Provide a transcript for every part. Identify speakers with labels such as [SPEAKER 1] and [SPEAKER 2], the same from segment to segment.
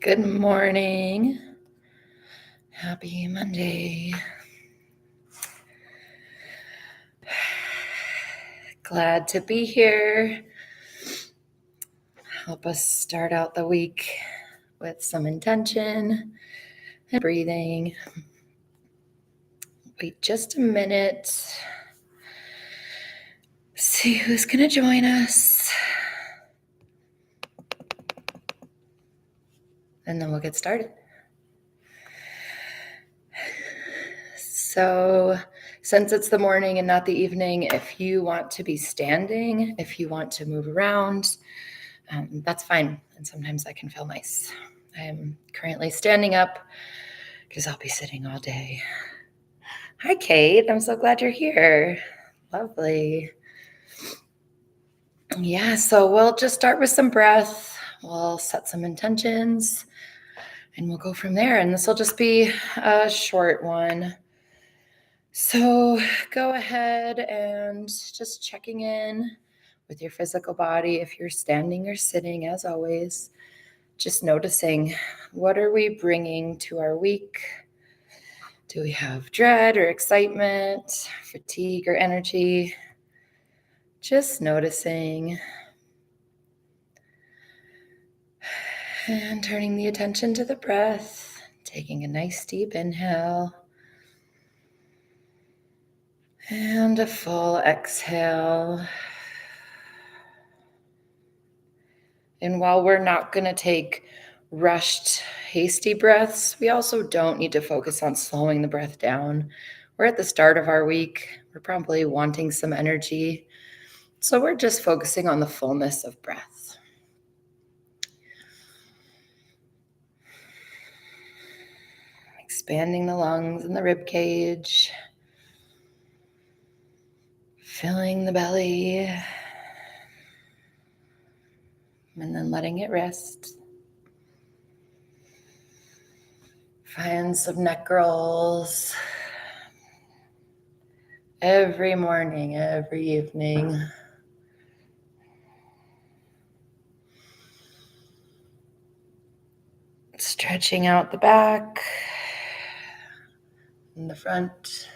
[SPEAKER 1] Good morning. Happy Monday. Glad to be here. Help us start out the week with some intention and breathing. Wait just a minute. See who's going to join us. And then we'll get started. So, since it's the morning and not the evening, if you want to be standing, if you want to move around, that's fine. And sometimes that can feel nice. I am currently standing up because I'll be sitting all day. Hi, Kate. I'm so glad you're here. Lovely. Yeah, so we'll just start with some breath. We'll set some intentions and we'll go from there. And this will just be a short one. So go ahead and just checking in with your physical body. If you're standing or sitting, as always, just noticing, what are we bringing to our week? Do we have dread or excitement, fatigue or energy? Just noticing and turning the attention to the breath, taking a nice deep inhale and a full exhale. And while we're not going to take rushed, hasty breaths, we also don't need to focus on slowing the breath down. We're at the start of our week. We're probably wanting some energy. So we're just focusing on the fullness of breath. Expanding the lungs and the rib cage. Filling the belly. And then letting it rest. Find some neck rolls. Every morning, every evening. Stretching out the back and the front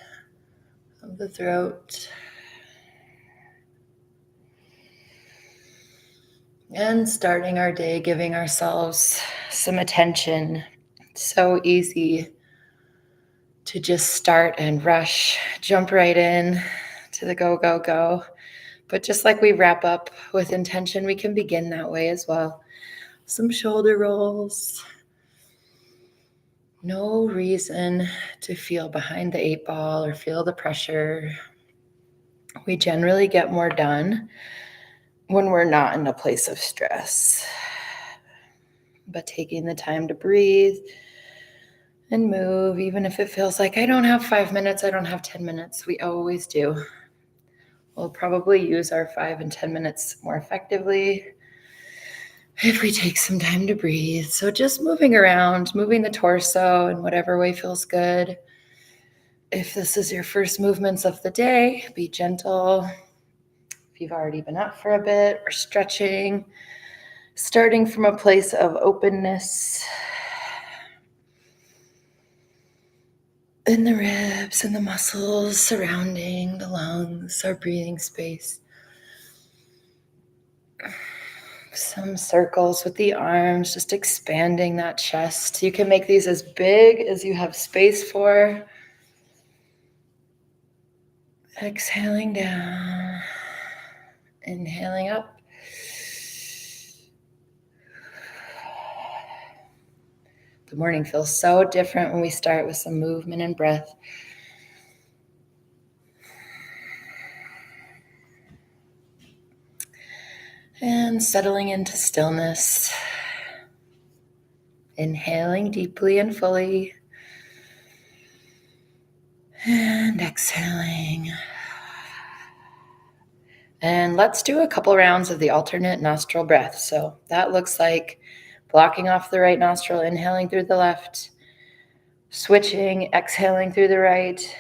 [SPEAKER 1] of the throat. And starting our day, giving ourselves some attention. It's so easy to just start and rush, jump right in to the go, go, go. But just like we wrap up with intention, we can begin that way as well. Some shoulder rolls. No reason to feel behind the 8 ball or feel the pressure. We generally get more done when we're not in a place of stress. But taking the time to breathe and move, even if it feels like I don't have 5 minutes, I don't have 10 minutes, we always do. We'll probably use our 5 and 10 minutes more effectively if we take some time to breathe. So just moving around, moving the torso in whatever way feels good. If this is your first movements of the day, be gentle. If you've already been up for a bit, or stretching, starting from a place of openness in the ribs and the muscles surrounding the lungs, our breathing space. Some circles with the arms, just expanding that chest. You can make these as big as you have space for. Exhaling down, inhaling up. The morning feels so different when we start with some movement and breath. And settling into stillness. Inhaling deeply and fully. And exhaling. And let's do a couple rounds of the alternate nostril breath. So that looks like blocking off the right nostril, inhaling through the left, switching, exhaling through the right,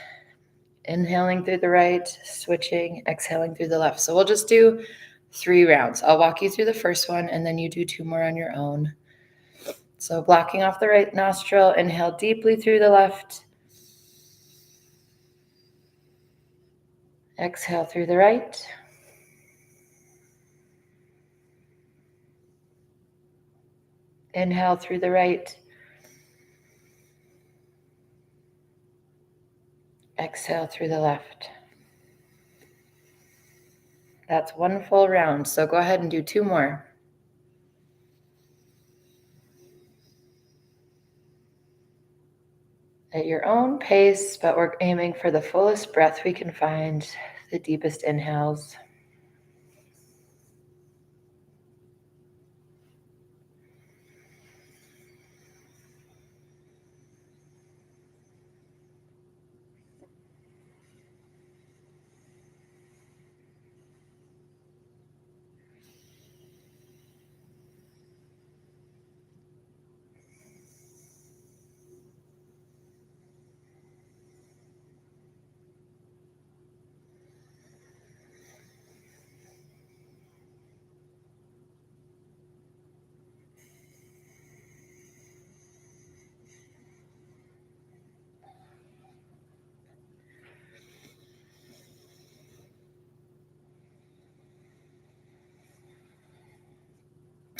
[SPEAKER 1] inhaling through the right, switching, exhaling through the left. So we'll just do 3 rounds. I'll walk you through the first one, and then you do 2 more on your own. So blocking off the right nostril, inhale deeply through the left. Exhale through the right. Inhale through the right. Exhale through the left. That's one full round, so go ahead and do 2 more. At your own pace, but we're aiming for the fullest breath we can find, the deepest inhales.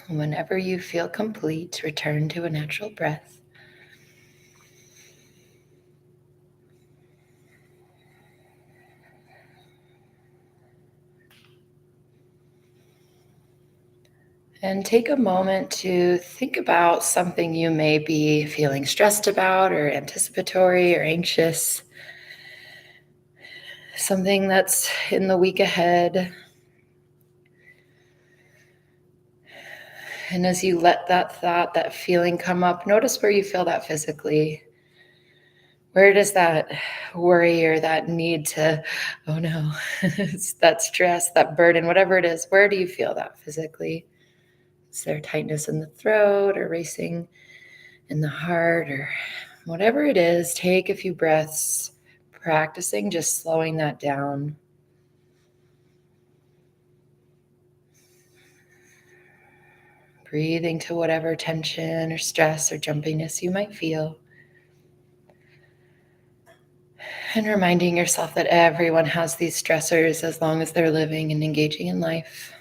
[SPEAKER 1] Whenever you feel complete, return to a natural breath. And take a moment to think about something you may be feeling stressed about or anticipatory or anxious. Something that's in the week ahead. And as you let that thought, that feeling come up, notice where you feel that physically. Where does that worry or that need to, oh no, that stress, that burden, whatever it is, where do you feel that physically? Is there tightness in the throat or racing in the heart or whatever it is? Take a few breaths, practicing just slowing that down. Breathing to whatever tension or stress or jumpiness you might feel. And reminding yourself that everyone has these stressors as long as they're living and engaging in life.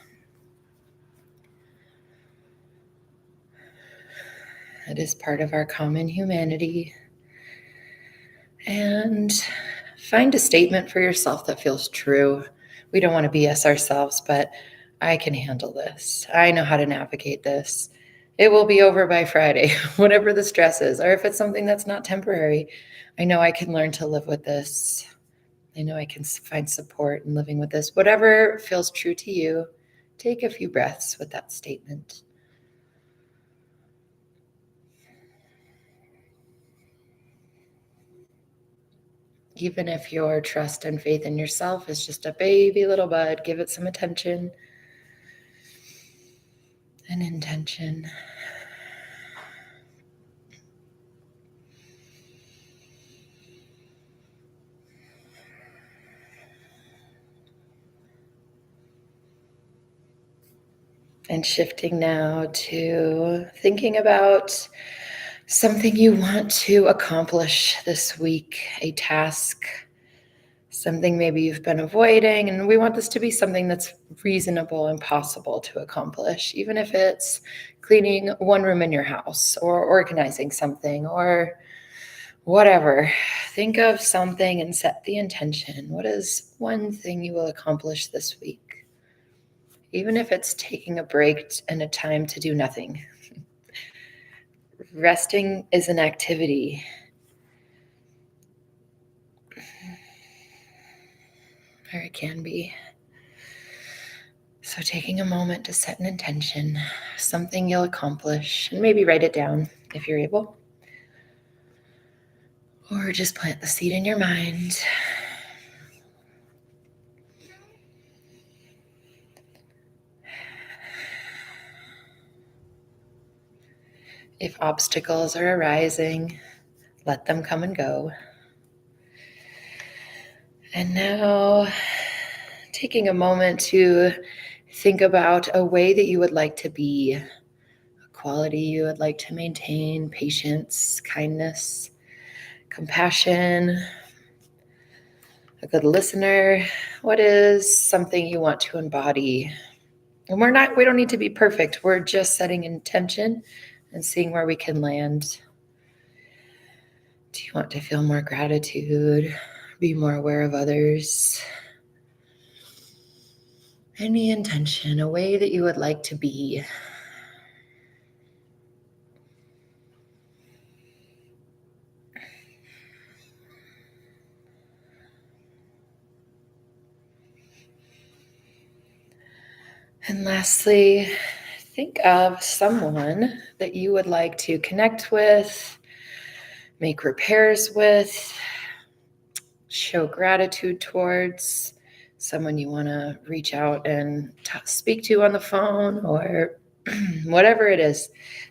[SPEAKER 1] It is part of our common humanity. And find a statement for yourself that feels true. We don't want to BS ourselves, but I can handle this. I know how to navigate this. It will be over by Friday, whatever the stress is. Or if it's something that's not temporary, I know I can learn to live with this. I know I can find support in living with this. Whatever feels true to you, take a few breaths with that statement. Even if your trust and faith in yourself is just a baby little bud, give it some attention and intention. And shifting now to thinking about something you want to accomplish this week, a task, something maybe you've been avoiding. And we want this to be something that's reasonable and possible to accomplish, even if it's cleaning one room in your house or organizing something or whatever. Think of something and set the intention. What is one thing you will accomplish this week? Even if it's taking a break and a time to do nothing. Resting is an activity. Or it can be. So taking a moment to set an intention, something you'll accomplish, and maybe write it down if you're able. Or just plant the seed in your mind. If obstacles are arising, let them come and go. And now, taking a moment to think about a way that you would like to be, a quality you would like to maintain: patience, kindness, compassion, a good listener. What is something you want to embody? And we don't need to be perfect. We're just setting intention and seeing where we can land. Do you want to feel more gratitude? Be more aware of others? Any intention, a way that you would like to be. And lastly, think of someone that you would like to connect with, make repairs with, show gratitude towards, someone you want to reach out and speak to on the phone, or whatever it is.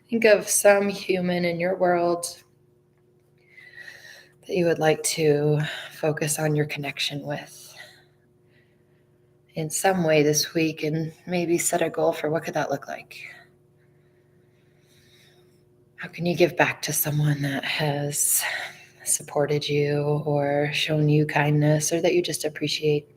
[SPEAKER 1] Think of some human in your world that you would like to focus on your connection with in some way this week, and maybe set a goal for what could that look like. How can you give back to someone that has supported you or shown you kindness, or that you just appreciate?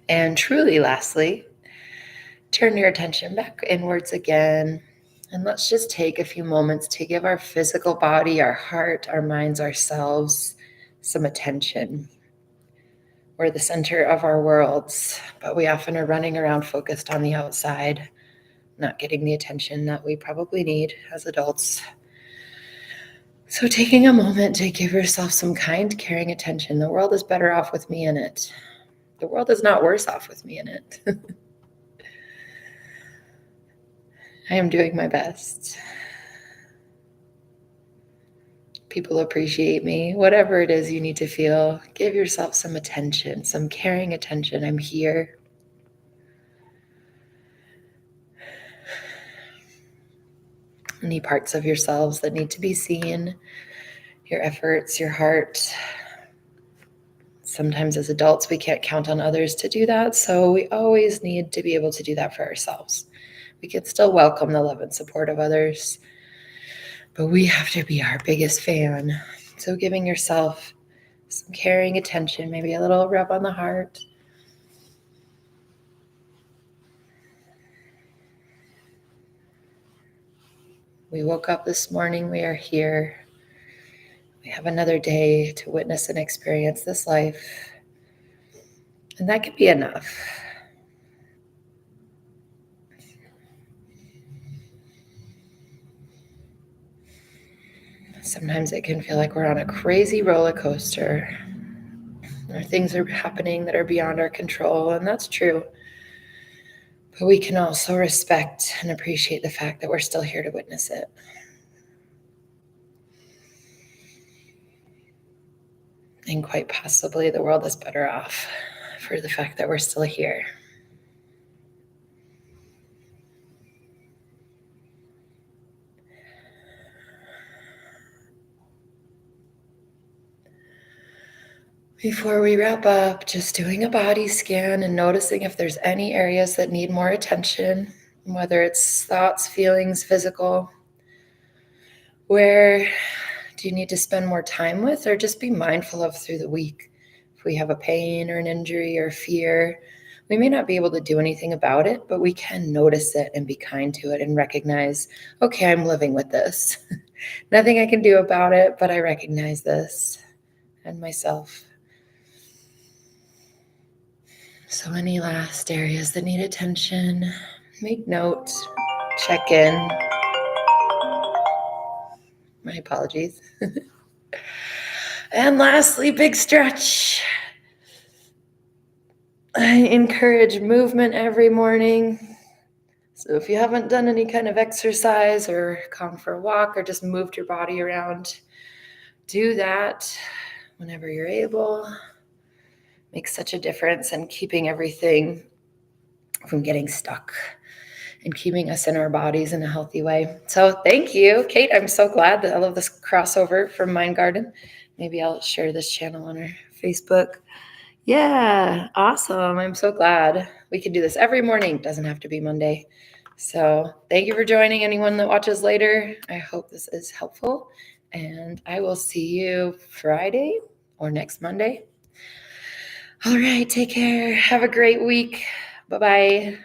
[SPEAKER 1] And truly, lastly, turn your attention back inwards again. And let's just take a few moments to give our physical body, our heart, our minds, ourselves some attention. We're the center of our worlds, but we often are running around focused on the outside, not getting the attention that we probably need as adults. So taking a moment to give yourself some kind, caring attention. The world is better off with me in it. The world is not worse off with me in it. I am doing my best. People appreciate me. Whatever it is you need to feel, give yourself some attention, some caring attention. I'm here. Any parts of yourselves that need to be seen, your efforts, your heart. Sometimes as adults, we can't count on others to do that, so we always need to be able to do that for ourselves. We can still welcome the love and support of others, but we have to be our biggest fan. So giving yourself some caring attention, maybe a little rub on the heart. We woke up this morning, we are here. We have another day to witness and experience this life. And that can be enough. Sometimes it can feel like we're on a crazy roller coaster. Or things are happening that are beyond our control, and that's true. But we can also respect and appreciate the fact that we're still here to witness it. And quite possibly the world is better off for the fact that we're still here. Before we wrap up, just doing a body scan and noticing if there's any areas that need more attention, whether it's thoughts, feelings, physical. Where do you need to spend more time with, or just be mindful of through the week? If we have a pain or an injury or fear, we may not be able to do anything about it, but we can notice it and be kind to it and recognize, okay, I'm living with this. Nothing I can do about it, but I recognize this and myself. So any last areas that need attention, make note, check in. My apologies. And lastly, big stretch. I encourage movement every morning. So if you haven't done any kind of exercise or gone for a walk or just moved your body around, do that whenever you're able. Makes such a difference in keeping everything from getting stuck and keeping us in our bodies in a healthy way. So thank you, Kate. I'm so glad that I love this crossover from Mind Garden. Maybe I'll share this channel on our Facebook. Yeah, awesome. I'm so glad we can do this every morning. Doesn't have to be Monday. So thank you for joining. Anyone that watches later, I hope this is helpful. And I will see you Friday or next Monday. All right, take care. Have a great week. Bye-bye.